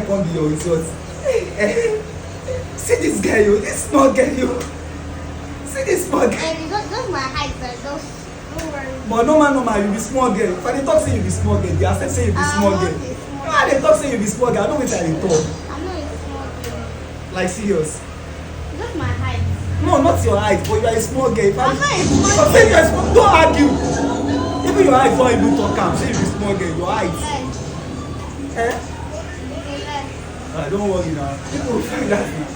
can't be your result. See this guy, yo. This small guy, yo. See this small guy. And just my height, don't worry. But normal, you be small girl. If I talk say you be small girl, they accept say you be small girl. No, they talk say you be small girl. I don't wait till they talk. I'm not a small girl. Like serious. Just my height. No, not your height, but you are a small girl. I'm not a small girl. Don't argue. Even your height don't even talk am. Say you be small girl, your height. Eh? Don't worry now. People will find that now.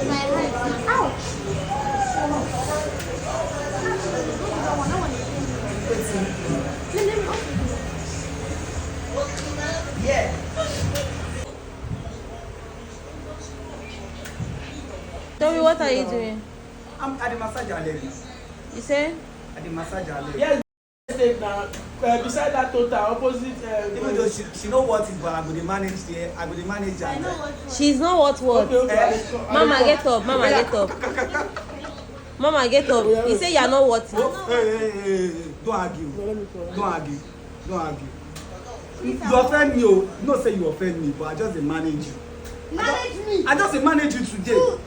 My height. Ouch. Yeah. Tobi, what are you doing? I'm at the massage already. You say? At the massage already. Yes, now beside that total opposite. Even though she know what is, but I go dey manage there. I go dey manage her. I know what. She's not what? Mama, get up. Mama, get up. Mama, get up. You say you're not what? Hey. Don't argue. Don't argue. You offend me, oh. No say you offend me, but I just dey manage you. Manage me. I just dey manage you today. Two.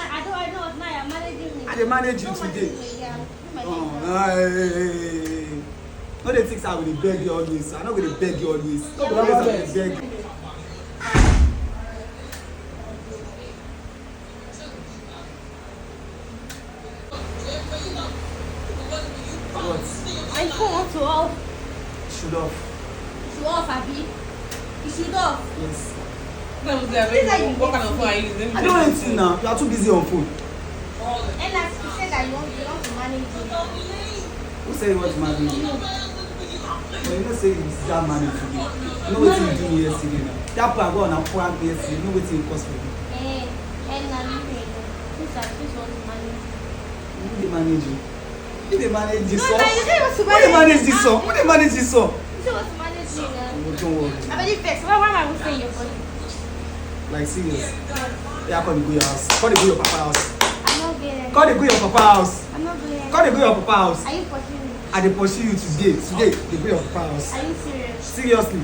I know what now you're managing me. I dey manage you today. Hey. No dey think say I go dey beg you always. I no go dey beg you always. No go always dey beg. What? My phone wants to off. Should off. To off, Abi. You should off. Yes. What kind of phone are you using? I don't want to now. You are too busy on phone. And like you said that you want to manage me. Who said you want to manage me? But you know say you sit down manage today. You know what you do me yesterday now. That plan go on a plan yesterday. You know what you cost for me. And since want to manage me. Who dey manage you? Who dey manage this No, song? you say you want to Who dey manage this song? Who dey manage this song? You say you want to manage me now. Don't worry. I'm very vexed. Why am I going to stay in your body? Like serious. Yeah, call the go your house. Call the go your papa house. I'm not going. Call the go your papa house. I'm not going. Call the go your papa house. Are you pursuing me? I dey pursue you today. Today, the go your papa house. Are you serious? Seriously.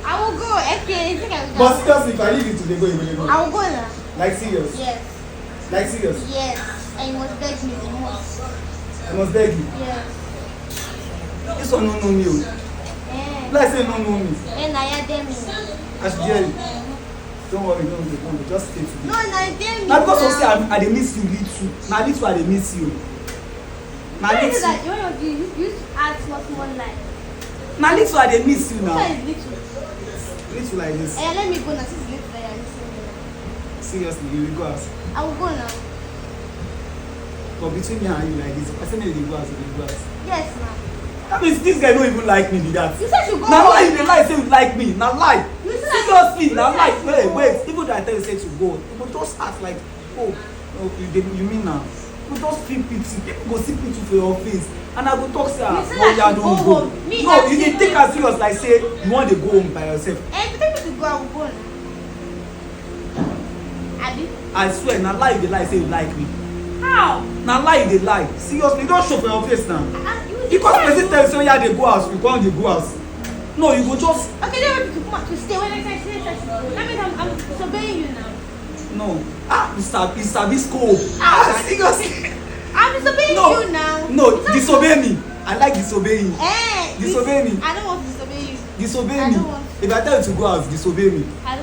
I will go. Okay, I think I will go. But seriously, if I leave you today, go, you will go. I will go now. Like serious. Yes. Like serious. Yes. And you must beg me. You must. I must beg you. Yes. This one no know me. Like say no know me. And I am them. I should hear you. Don't worry, don't just stay today. No, I them. Now because of say I dey miss you little. Now little I dey miss you. Now Why is little. that? One of you used to ask what's more like. Now little I dey miss you now. What is little? Little like this. Let me go now. Since it's little, I am listening. Seriously, you will go out. I will go now. But between me and you like this, I say make you go out, you will go out. Yes, ma'am. That means this guy don't even like me, be that. You said you go. Now lie, you dey lie say you like me. Now lie. You said Seriously, now lie. you Wait. Even though I tell you say to go, you go just act like, oh, no, you mean now? You just feel pity. People go see pity for your face, and I go talk say, You said no, I yeah, should don't go go. home. Me, No, I you dey should take go. as serious like say you want to go home by yourself. And tell me to go, I will go now. Abi? I swear, now lie you dey lie say you like me. How? Now lie you dey lie. Seriously, don't show for your face now. You Because said person tell you say yeah dey go house, you go on dey go house. No, you go just okay, then want me to come out to stay. When I say that means I'm disobeying you now. no. You sabi scope. Seriously. I'm disobeying No, you now. no, It's not- disobey me. I like disobeying. Eh, Disobey me. I don't want to disobey you. Disobey I me. don't want- If I tell you to go out, disobey me. I